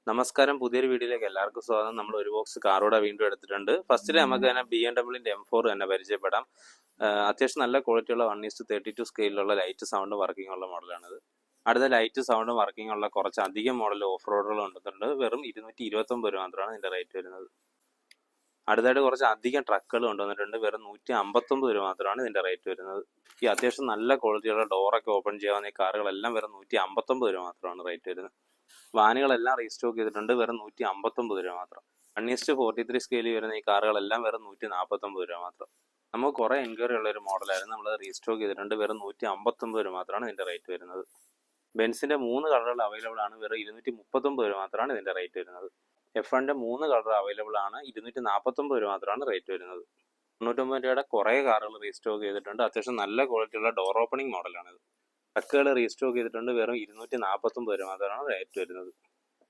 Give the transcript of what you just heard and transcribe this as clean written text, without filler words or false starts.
നമസ്കാരം, പുതിയൊരു വീഡിയോയിലേക്ക് എല്ലാവർക്കും സ്വാഗതം. നമ്മൾ ഒരു ബോക്സ് കാറോടെ വീണ്ടും എടുത്തിട്ടുണ്ട്. ഫസ്റ്റിൽ നമുക്ക് തന്നെ BMW M4 തന്നെ പരിചയപ്പെടാം. അത്യാവശ്യം നല്ല ക്വാളിറ്റിയുള്ള 1:32 സ്കെയിലുള്ള ലൈറ്റ് സൗണ്ട് വർക്കിംഗ് ഉള്ള മോഡലാണിത്. അടുത്ത ലൈറ്റ് സൗണ്ട് വർക്കിംഗ് ഉള്ള കുറച്ച് അധികം മോഡൽ ഓഫ് റോഡുകൾ കൊണ്ടുവന്നിട്ടുണ്ട്. വെറും 229 രൂപ മാത്രമാണ് ഇതിൻ്റെ റേറ്റ് വരുന്നത്. അടുത്തായിട്ട് കുറച്ച് അധികം ട്രക്കുകൾ കൊണ്ടുവന്നിട്ടുണ്ട്. വെറും 159 രൂപ മാത്രമാണ് ഇതിൻ്റെ റേറ്റ് വരുന്നത്. ഈ അത്യാവശ്യം നല്ല ക്വാളിറ്റിയുള്ള ഡോറൊക്കെ ഓപ്പൺ ചെയ്യാവുന്ന ഈ കാറുകളെല്ലാം വെറും 159 രൂപ മാത്രമാണ് റേറ്റ് വരുന്നത്. വാനുകളെല്ലാം റീസ്റ്റോക്ക് ചെയ്തിട്ടുണ്ട്. വെറും 159 രൂപ മാത്രം. 1:43 സ്കെയിലിൽ വരുന്ന ഈ കാറുകളെല്ലാം വെറും 149 രൂപ മാത്രം. നമുക്ക് കുറേ എൻക്വയറി ഉള്ള ഒരു മോഡലായിരുന്നു. നമ്മൾ റീസ്റ്റോക്ക് ചെയ്തിട്ടുണ്ട്. വെറും 159 രൂപ മാത്രമാണ് ഇതിൻ്റെ റേറ്റ് വരുന്നത്. ബെൻസിൻ്റെ 3 കളറുകൾ അവൈലബിൾ ആണ്. വെറും 239 രൂപ മാത്രമാണ് ഇതിൻ്റെ റേറ്റ് വരുന്നത്. F1ൻ്റെ 3 കളർ അവൈലബിൾ ആണ്. 249 രൂപ മാത്രമാണ് റേറ്റ് വരുന്നത്. 99 രൂപയുടെ കുറേ കാറുകൾ റീസ്റ്റോക്ക് ചെയ്തിട്ടുണ്ട്. അത്യാവശ്യം നല്ല ക്വാളിറ്റിയുള്ള ഡോർ ഓപ്പണിംഗ് മോഡലാണിത്. ട്രക്കുകൾ റീസ്റ്റോക്ക് ചെയ്തിട്ടുണ്ട്. വെറും 249 രൂപ മാത്രമാണ് റേറ്റ് വരുന്നത്.